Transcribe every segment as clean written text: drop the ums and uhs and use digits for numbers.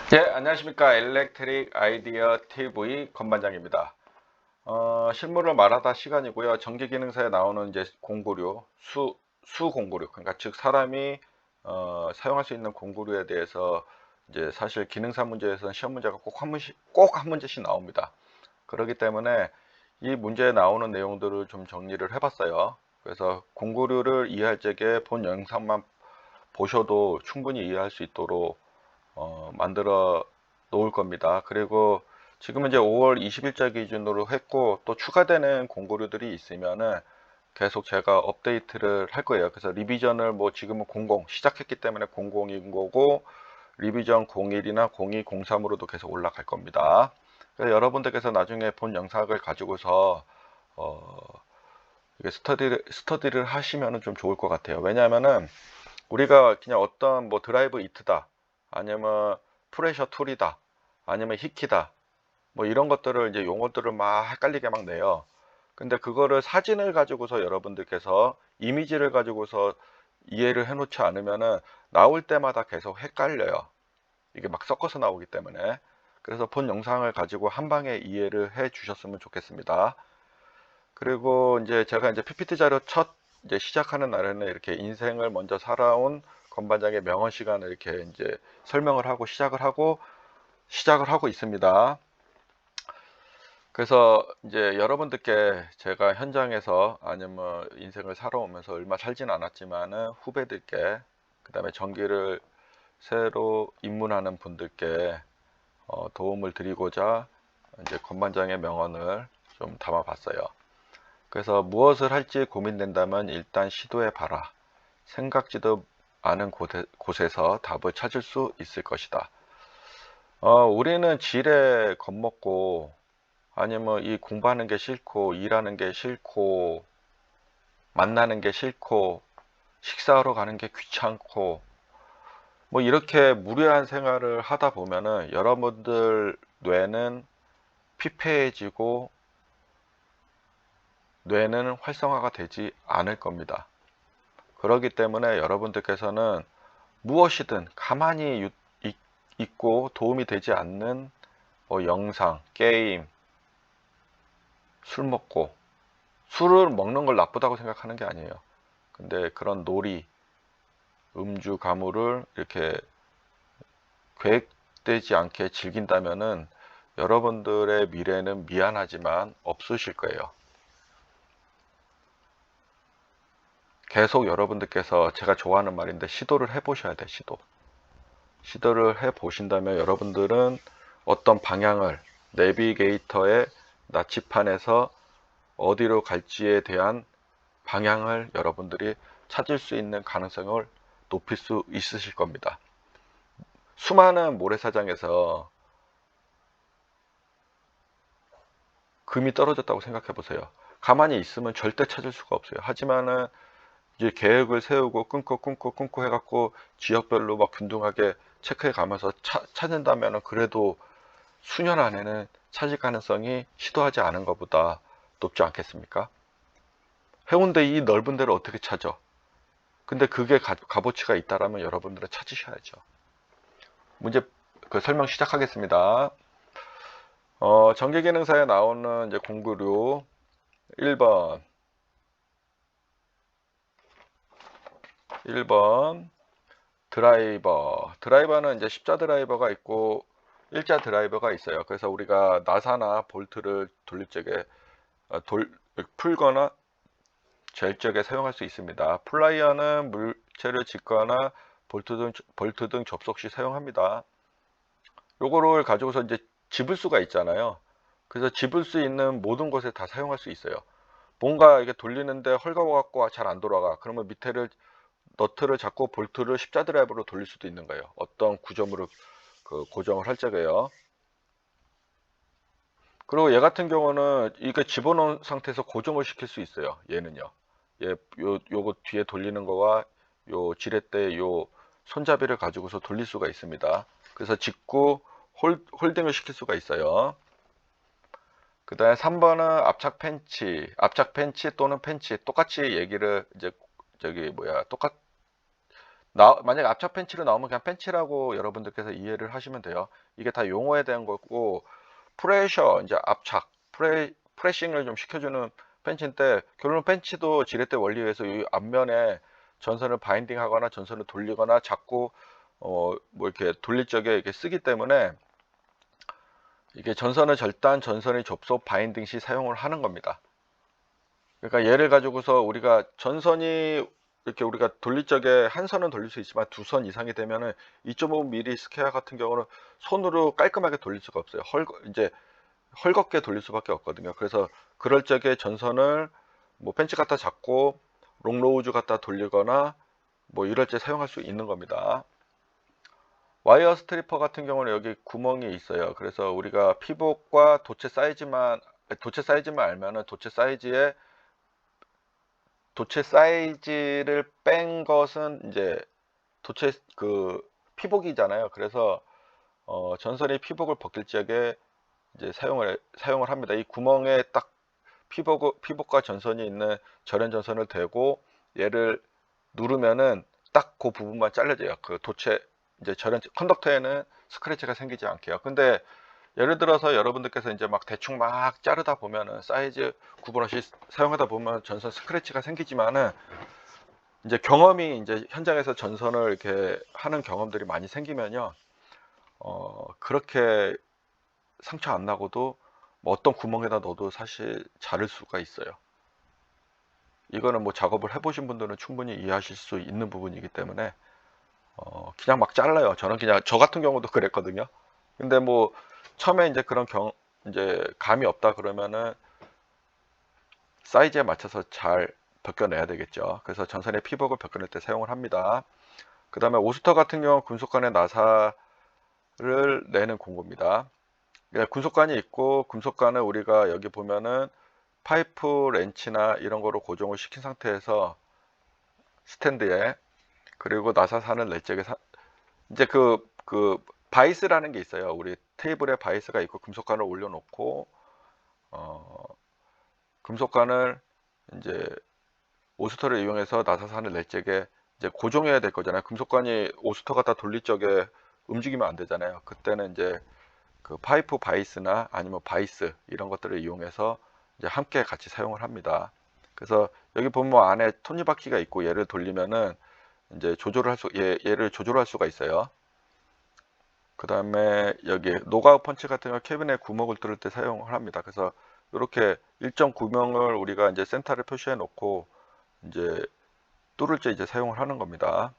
네, 안녕하십니까. 엘렉트릭 아이디어 TV 건반장입니다. 실무를 말하다 시간이고요. 전기기능사에 나오는 이제 공구류, 수공구류, 그러니까 즉 사람이 사용할 수 있는 공구류에 대해서 이제 사실 기능사 문제에서는 시험 문제가 꼭 한 문제씩 나옵니다. 그렇기 때문에 이 문제에 나오는 내용들을 좀 정리를 해봤어요. 그래서 공구류를 이해할 적에 본 영상만 보셔도 충분히 이해할 수 있도록 만들어 놓을 겁니다. 그리고 지금은 이제 5월 20일자 기준으로 했고 또 추가되는 공고류들이 있으면은 계속 제가 업데이트를 할 거예요. 그래서 리비전을 뭐 지금은 00 시작했기 때문에 00인 거고 리비전 01이나 02, 03으로도 계속 올라갈 겁니다. 그래서 여러분들께서 나중에 본 영상을 가지고서 어, 이게 스터디를 하시면은 좀 좋을 것 같아요. 왜냐하면은 우리가 그냥 어떤 뭐 드라이브 이트다 아니면 프레셔 툴이다 아니면 히키다 뭐 이런 것들을 이제 용어들을 막 헷갈리게 막 내요. 근데 그거를 사진을 가지고서 여러분들께서 이미지를 가지고서 이해를 해 놓지 않으면은 나올 때마다 계속 헷갈려요. 이게 막 섞어서 나오기 때문에. 그래서 본 영상을 가지고 한 방에 이해를 해 주셨으면 좋겠습니다. 그리고 이제 제가 이제 PPT 자료 첫 이제 시작하는 날에는 이렇게 인생을 먼저 살아온 건반장의 명언 시간을 이렇게 이제 설명을 하고 시작을 하고 있습니다. 그래서 이제 여러분들께 제가 현장에서 아니면 인생을 살아오면서 얼마 살진 않았지만은 후배들께 그다음에 전기를 새로 입문하는 분들께 도움을 드리고자 이제 건반장의 명언을 좀 담아봤어요. 그래서 무엇을 할지 고민된다면 일단 시도해 봐라. 생각지도 않은 곳에서 답을 찾을 수 있을 것이다. 우리는 지레 겁먹고 아니면 이 공부하는 게 싫고 일하는 게 싫고 만나는 게 싫고 식사하러 가는 게 귀찮고 뭐 이렇게 무료한 생활을 하다 보면은 여러분들 뇌는 피폐해지고 뇌는 활성화가 되지 않을 겁니다. 그렇기 때문에 여러분들께서는 무엇이든 가만히 있고 도움이 되지 않는 뭐 영상, 게임, 술 먹고 술을 먹는 걸 나쁘다고 생각하는 게 아니에요. 근데 그런 놀이, 음주, 가무를 이렇게 계획되지 않게 즐긴다면은 여러분들의 미래는 미안하지만 없으실 거예요. 계속 여러분들께서 제가 좋아하는 말인데 시도를 해보셔야 돼, 시도. 시도를 해 보신다면 여러분들은 어떤 방향을 내비게이터의 나치판에서 어디로 갈지에 대한 방향을 여러분들이 찾을 수 있는 가능성을 높일 수 있으실 겁니다. 수많은 모래사장에서 금이 떨어졌다고 생각해 보세요. 가만히 있으면 절대 찾을 수가 없어요. 하지만은 이제 계획을 세우고 끊고 해갖고 지역별로 막 균등하게 체크해 가면서 찾는다면은 그래도 수년 안에는 찾을 가능성이 시도하지 않은 것보다 높지 않겠습니까? 해운대 이 넓은 데를 어떻게 찾아? 근데 그게 값어치가 있다라면 여러분들은 찾으셔야죠. 문제 그 설명 시작하겠습니다. 전기기능사에 나오는 이제 공구류 1번 1번 드라이버는 이제 십자 드라이버가 있고 일자 드라이버가 있어요. 그래서 우리가 나사나 볼트를 돌릴 적에 풀거나 잴 적에 사용할 수 있습니다. 플라이어는 물체를 짚거나 볼트 등 접속 시 사용합니다. 요거를 가지고서 이제 집을 수가 있잖아요. 그래서 집을 수 있는 모든 곳에 다 사용할 수 있어요. 뭔가 이게 돌리는데 헐가워 갖고 잘 안 돌아가. 그러면 밑에를 너트를 잡고 볼트를 십자 드라이버로 돌릴 수도 있는 거예요. 어떤 구조물을 고정을 할 적에요. 그리고 얘 같은 경우는 이게 집어넣은 상태에서 고정을 시킬 수 있어요. 얘는요. 요거 뒤에 돌리는 거와 요 지렛대 요 손잡이를 가지고서 돌릴 수가 있습니다. 그래서 짚고 홀딩을 시킬 수가 있어요. 그 다음에 3번은 압착 펜치 또는 펜치 똑같이 얘기를 이제 저기 뭐야 만약에 압착 펜치로 나오면 그냥 펜치라고 여러분들께서 이해를 하시면 돼요. 이게 다 용어에 대한 거고, 프레셔, 이제 압착, 프레싱을 좀 시켜주는 펜치인데, 결국은 펜치도 지렛대 원리에 의해서 이 앞면에 전선을 바인딩 하거나 전선을 돌리거나 자꾸 뭐 이렇게 돌릴 적에 이렇게 쓰기 때문에 이게 전선을 절단, 전선의 접속, 바인딩 시 사용을 하는 겁니다. 그러니까 얘를 가지고서 우리가 전선이 이렇게 우리가 돌릴 적에 한 선은 돌릴 수 있지만 두 선 이상이 되면은 2.5mm 스퀘어 같은 경우는 손으로 깔끔하게 돌릴 수가 없어요. 이제 헐겁게 돌릴 수밖에 없거든요. 그래서 그럴 적에 전선을 뭐 펜치 갖다 잡고 롱로우즈 갖다 돌리거나 뭐 이럴 때 사용할 수 있는 겁니다. 와이어 스트리퍼 같은 경우는 여기 구멍이 있어요. 그래서 우리가 피복과 도체 사이즈만 알면은 도체 사이즈를 뺀 것은 이제 도체 그 피복이잖아요. 그래서 전선의 피복을 벗길 적에 이제 사용을 합니다. 이 구멍에 딱 피복과 전선이 있는 절연 전선을 대고 얘를 누르면은 딱 그 부분만 잘려져요. 그 도체 이제 절연 컨덕터에는 스크래치가 생기지 않게요. 근데 예를 들어서 여러분들께서 이제 막 대충 막 자르다 보면은 사이즈 구분 없이 사용하다 보면 전선 스크래치가 생기지만은 이제 경험이 이제 현장에서 전선을 이렇게 하는 경험들이 많이 생기면요. 그렇게 상처 안 나고도 뭐 어떤 구멍에다 넣어도 사실 자를 수가 있어요. 이거는 뭐 작업을 해보신 분들은 충분히 이해하실 수 있는 부분이기 때문에 그냥 막 잘라요. 저는 그냥 저 같은 경우도 그랬거든요. 근데 뭐 처음에 이제 그런 이제 감이 없다 그러면은 사이즈에 맞춰서 잘 벗겨내야 되겠죠. 그래서 전선의 피복을 벗겨낼 때 사용을 합니다. 그 다음에 오스터 같은 경우 금속관의 나사를 내는 공구입니다. 금속관이 있고 금속관을 우리가 여기 보면은 파이프 렌치나 이런 거로 고정을 시킨 상태에서 스탠드에, 그리고 나사산을 넷짝에 이제 그 바이스라는 게 있어요. 우리 테이블에 바이스가 있고 금속관을 올려놓고 금속관을 이제 오스터를 이용해서 나사산을 넷짝에 이제 고정해야 될 거잖아요. 금속관이 오스터 갖다 돌릴 적에 움직이면 안 되잖아요. 그때는 이제 그 파이프 바이스나 아니면 바이스 이런 것들을 이용해서 이제 함께 같이 사용을 합니다. 그래서 여기 보면 안에 톱니바퀴가 있고 얘를 돌리면은 이제 얘를 조절할 수가 있어요. 그 다음에 여기 노가우 펀치 같은 경우 캐빈에 구멍을 뚫을 때 사용을 합니다. 그래서 이렇게 일정 구멍을 우리가 이제 센터를 표시해 놓고 이제 뚫을 때 이제 사용을 하는 겁니다.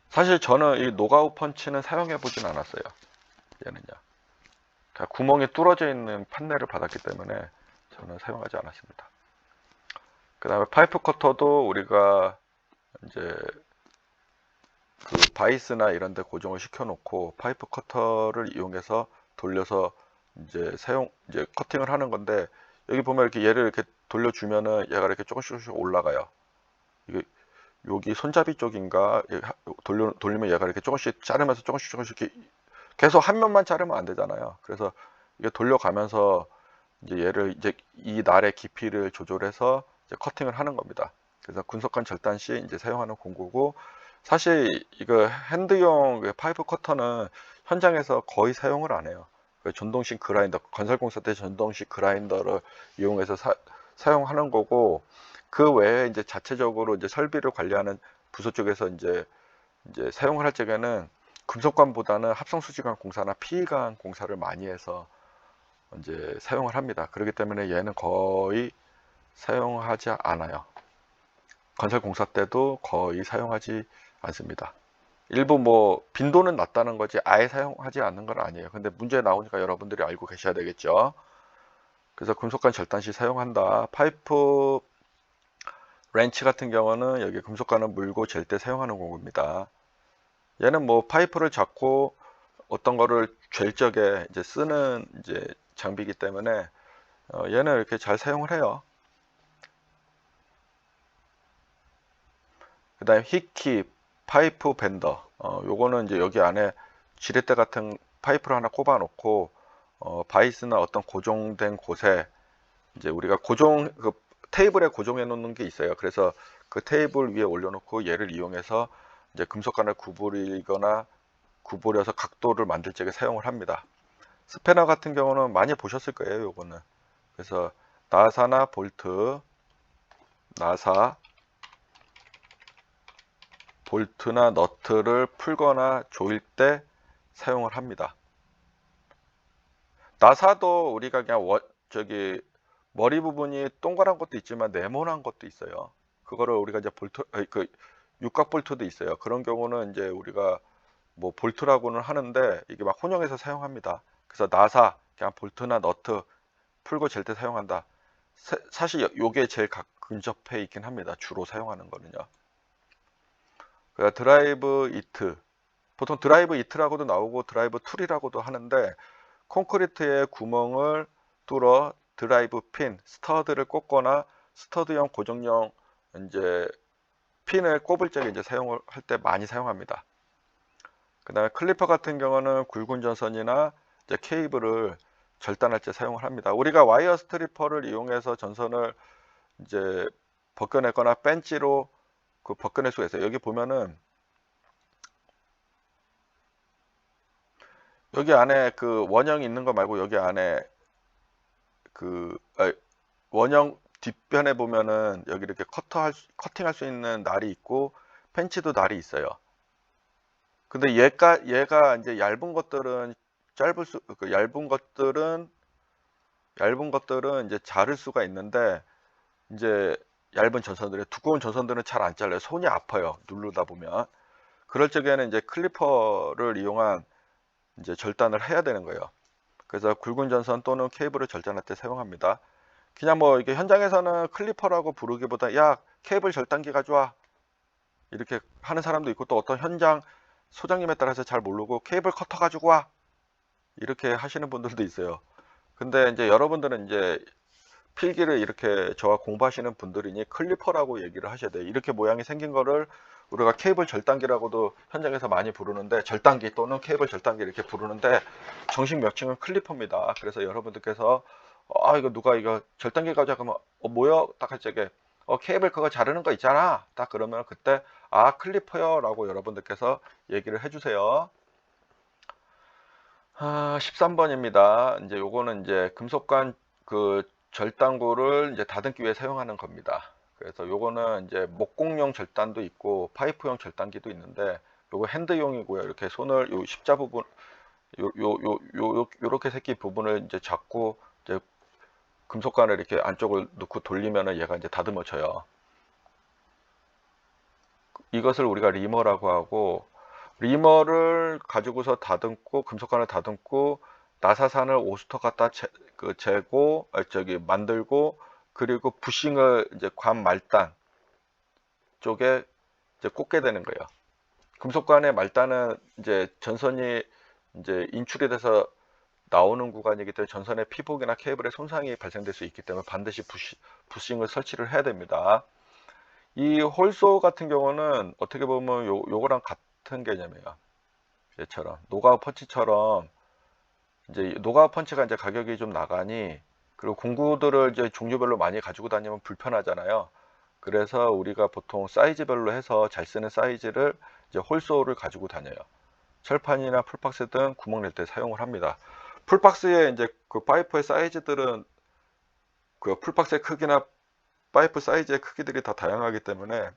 사실 저는 이 노가우 펀치는 사용해 보진 않았어요. 얘는요. 구멍이 뚫어져 있는 판넬을 받았기 때문에 저는 사용하지 않았습니다. 그 다음에 파이프 커터도 우리가 이제 그 바이스나 이런 데 고정을 시켜 놓고 파이프 커터를 이용해서 돌려서 이제 커팅을 하는 건데, 여기 보면 이렇게 얘를 이렇게 돌려주면은 얘가 이렇게 조금씩 올라가요. 이게 여기 손잡이 쪽인가 돌리면 얘가 이렇게 조금씩 자르면서 조금씩 이렇게 계속 한 면만 자르면 안 되잖아요. 그래서 이게 돌려가면서 이제 얘를 이제 이 날의 깊이를 조절해서 이제 커팅을 하는 겁니다. 그래서 금속관 절단 시 이제 사용하는 공구고, 사실 이거 핸드용 파이프 커터는 현장에서 거의 사용을 안 해요. 전동식 그라인더, 건설공사 때 전동식 그라인더를 이용해서 사용하는 거고, 그 외에 이제 자체적으로 이제 설비를 관리하는 부서 쪽에서 이제 사용을 할 적에는 금속관보다는 합성수지관 공사나 PE관 공사를 많이 해서 이제 사용을 합니다. 그렇기 때문에 얘는 거의 사용하지 않아요. 건설 공사 때도 거의 사용하지 않습니다. 일부 뭐 빈도는 낮다는 거지 아예 사용하지 않는 건 아니에요. 근데 문제 나오니까 여러분들이 알고 계셔야 되겠죠. 그래서 금속관 절단 시 사용한다. 파이프 렌치 같은 경우는 여기 금속관을 물고 잴 때 사용하는 공구입니다. 얘는 뭐 파이프를 잡고 어떤 거를 잴 적에 이제 쓰는 이제 장비이기 때문에 얘는 이렇게 잘 사용을 해요. 그 다음에 히키 파이프 밴더, 요거는 이제 여기 안에 지렛대 같은 파이프를 하나 꼽아 놓고 바이스나 어떤 고정된 곳에 이제 우리가 테이블에 고정해 놓는 게 있어요. 그래서 그 테이블 위에 올려놓고 얘를 이용해서 이제 금속관을 구부려서 각도를 만들 적에 사용을 합니다. 스패너 같은 경우는 많이 보셨을 거예요. 요거는. 그래서 나사나 볼트, 나사, 볼트나 너트를 풀거나 조일 때 사용을 합니다. 나사도 우리가 그냥 머리 부분이 동그란 것도 있지만 네모난 것도 있어요. 그거를 우리가 이제 육각 볼트도 있어요. 그런 경우는 이제 우리가 뭐 볼트라고는 하는데 이게 막 혼용해서 사용합니다. 그래서 나사, 그냥 볼트나 너트 풀고 잴 때 사용한다. 사실 요게 제일 근접해 있긴 합니다. 주로 사용하는 거는요. 그러니까 드라이브 이트, 보통 드라이브 이트라고도 나오고 드라이브 툴이라고도 하는데, 콘크리트에 구멍을 뚫어 드라이브 핀, 스터드를 꽂거나 스터드형 고정형 이제 핀을 꼽을 적에 이제 사용을 할 때 많이 사용합니다. 그 다음에 클리퍼 같은 경우는 굵은 전선이나 이제 케이블을 절단할 때 사용을 합니다. 우리가 와이어 스트리퍼를 이용해서 전선을 이제 벗겨내거나 벤치로 벗겨낼 수가 있어요. 여기 보면은 여기 안에 그 원형이 있는 거 말고 여기 안에 원형 뒷변에 보면은 여기 이렇게 커팅할 수 있는 날이 있고 펜치도 날이 있어요. 근데 얘가 이제 얇은 것들은 얇은 것들은 이제 자를 수가 있는데, 이제 얇은 전선들이, 두꺼운 전선들은 잘 안 잘려요. 손이 아파요. 누르다 보면. 그럴 적에는 이제 클리퍼를 이용한 이제 절단을 해야 되는 거예요. 그래서 굵은 전선 또는 케이블을 절단할 때 사용합니다. 그냥 뭐 이게 현장에서는 클리퍼라고 부르기보다 야, 케이블 절단기 가져와 이렇게 하는 사람도 있고, 또 어떤 현장 소장님에 따라서 잘 모르고 케이블 커터 가지고 와 이렇게 하시는 분들도 있어요. 근데 이제 여러분들은 이제 필기를 이렇게 저와 공부하시는 분들이니 클리퍼라고 얘기를 하셔야 돼요. 이렇게 모양이 생긴 거를 우리가 케이블 절단기라고도 현장에서 많이 부르는데, 절단기 또는 케이블 절단기 이렇게 부르는데 정식 명칭은 클리퍼입니다. 그래서 여러분들께서 이거 누가 이거 절단기 가져와 그러면 뭐요? 딱 할 적에 케이블 그거 자르는 거 있잖아. 딱 그러면 그때 클리퍼요 라고 여러분들께서 얘기를 해주세요. 13번입니다. 이제 요거는 이제 금속관 절단구를 이제 다듬기 위해 사용하는 겁니다. 그래서 요거는 이제 목공용 절단도 있고 파이프용 절단기도 있는데, 요거 핸드용이고요. 이렇게 손을 요 십자 부분 요렇게 새끼 부분을 이제 잡고 이제 금속관을 이렇게 안쪽을 넣고 돌리면은 얘가 이제 다듬어져요. 이것을 우리가 리머라고 하고, 리머를 가지고서 다듬고 금속관을 다듬고 나사산을 오스터 갖다 만들고, 그리고 부싱을 이제 관 말단 쪽에 이제 꽂게 되는 거예요. 금속관의 말단은 이제 전선이 이제 인출이 돼서 나오는 구간이기 때문에 전선의 피복이나 케이블에 손상이 발생될 수 있기 때문에 반드시 부싱을 설치를 해야 됩니다. 이 홀소 같은 경우는 어떻게 보면 요거랑 같은 개념이에요. 얘처럼 노가우 펀치처럼, 이제 노가우 펀치가 이제 가격이 좀 나가니, 그리고 공구들을 이제 종류별로 많이 가지고 다니면 불편하잖아요. 그래서 우리가 보통 사이즈별로 해서 잘 쓰는 사이즈를 이제 홀소를 가지고 다녀요. 철판이나 풀박스 등 구멍 낼 때 사용을 합니다. 풀박스에 이제 그 파이프의 사이즈들은 그 풀박스의 크기나 파이프 사이즈의 크기들이 다 다양하기 때문에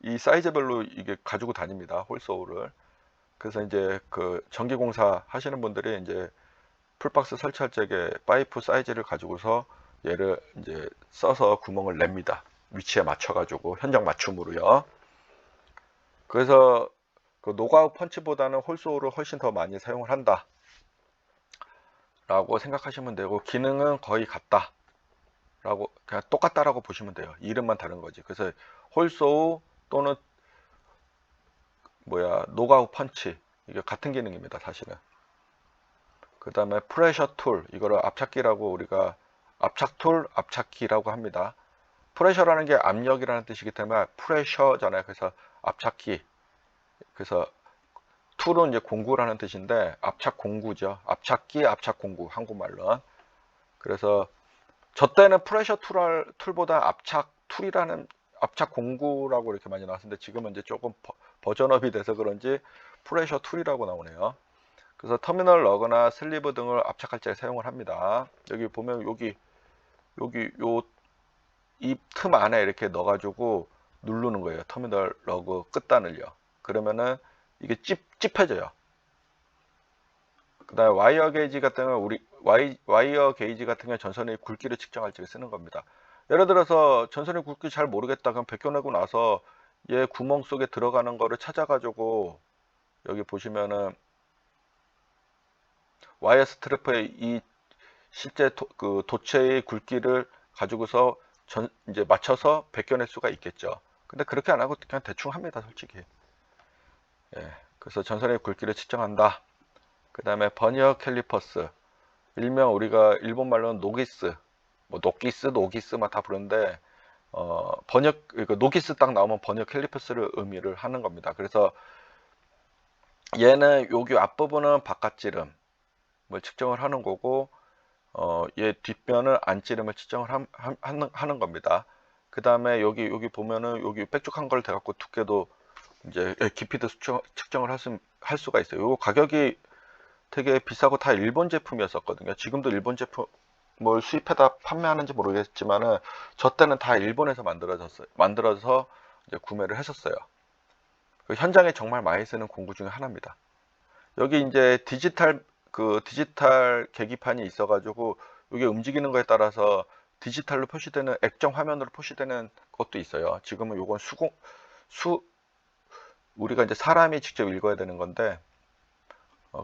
이 사이즈별로 이게 가지고 다닙니다. 홀소를. 그래서 이제 그 전기공사 하시는 분들이 이제 풀박스 설치할 적에 파이프 사이즈를 가지고서 얘를 이제 써서 구멍을 냅니다. 위치에 맞춰가지고 현장 맞춤으로요. 그래서 그 노가우 펀치보다는 홀소를 훨씬 더 많이 사용을 한다 라고 생각하시면 되고, 기능은 거의 같다 라고, 그냥 똑같다라고 보시면 돼요. 이름만 다른 거지. 그래서 홀소 또는 노가우 펀치, 이게 같은 기능입니다. 사실은. 그 다음에 프레셔 툴, 이거를 압착기라고, 우리가 압착툴, 압착기라고 합니다. 프레셔라는 게 압력이라는 뜻이기 때문에 프레셔잖아요. 그래서 압착기. 그래서 툴은 이제 공구라는 뜻인데 압착 공구죠. 압착기, 압착 공구, 한국말로. 그래서 저 때는 프레셔 툴보다 압착 툴이라는 압착 공구라고 이렇게 많이 나왔는데 지금은 이제 조금 버전업이 돼서 그런지 프레셔 툴이라고 나오네요. 그래서 터미널 러그나 슬리브 등을 압착할 때 사용을 합니다. 여기 보면 여기 요 이 틈 안에 이렇게 넣어가지고 누르는 거예요. 터미널 러그 끝단을요. 그러면은 이게 찝혀져요. 그 다음에 와이어 게이지 같은 경우 와이어 게이지 같은 경우 전선의 굵기를 측정할 때 쓰는 겁니다. 예를 들어서 전선의 굵기 잘 모르겠다 그럼 벗겨내고 나서 얘 구멍 속에 들어가는 거를 찾아가지고 여기 보시면은 와이어 스트래프의 이 실제 그 도체의 굵기를 가지고서 이제 맞춰서 벗겨낼 수가 있겠죠. 근데 그렇게 안 하고 그냥 대충 합니다, 솔직히. 예. 그래서 전선의 굵기를 측정한다. 그 다음에 버니어 캘리퍼스. 일명 우리가 일본 말로는 노기스, 뭐 노기스 막 다 부르는데 번역 노기스 딱 나오면 번역 캘리퍼스를 의미를 하는 겁니다. 그래서 얘는 여기 앞부분은 바깥지름을 측정을 하는 거고 얘 뒷면은 안지름을 측정을 하는 겁니다. 그 다음에 여기 보면은 여기 빽쭉한 걸 대갖고 두께도 이제 깊이도 측정을 할 수가 있어요. 이거 가격이 되게 비싸고 다 일본 제품이었었거든요. 지금도 일본 제품을 수입해다 판매하는지 모르겠지만은 저 때는 다 일본에서 만들어서 이제 구매를 했었어요. 그 현장에 정말 많이 쓰는 공구 중에 하나입니다. 여기 이제 디지털 계기판이 있어가지고 이게 움직이는 거에 따라서 디지털로 표시되는 액정 화면으로 표시되는 것도 있어요. 지금은 요건 수 우리가 이제 사람이 직접 읽어야 되는 건데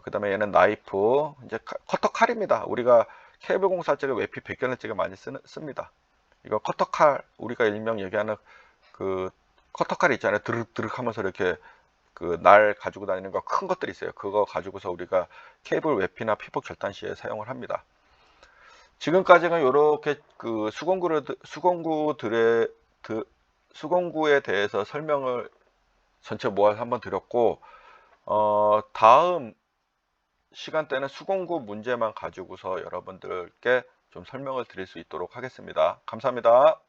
그 다음에 얘는 나이프, 이제 커터 칼입니다. 우리가 케이블 공사할 적에 외피 벗겨낼 적에 많이 씁니다. 이거 커터 칼, 우리가 일명 얘기하는 그 커터 칼이 있잖아요. 드륵드륵 하면서 이렇게 그 날 가지고 다니는 거 큰 것들이 있어요. 그거 가지고서 우리가 케이블 외피나 피복 절단 시에 사용을 합니다. 지금까지는 이렇게 그 수공구에 대해서 설명을 전체 모아서 한번 드렸고, 다음 시간대는 수공구 문제만 가지고서 여러분들께 좀 설명을 드릴 수 있도록 하겠습니다. 감사합니다.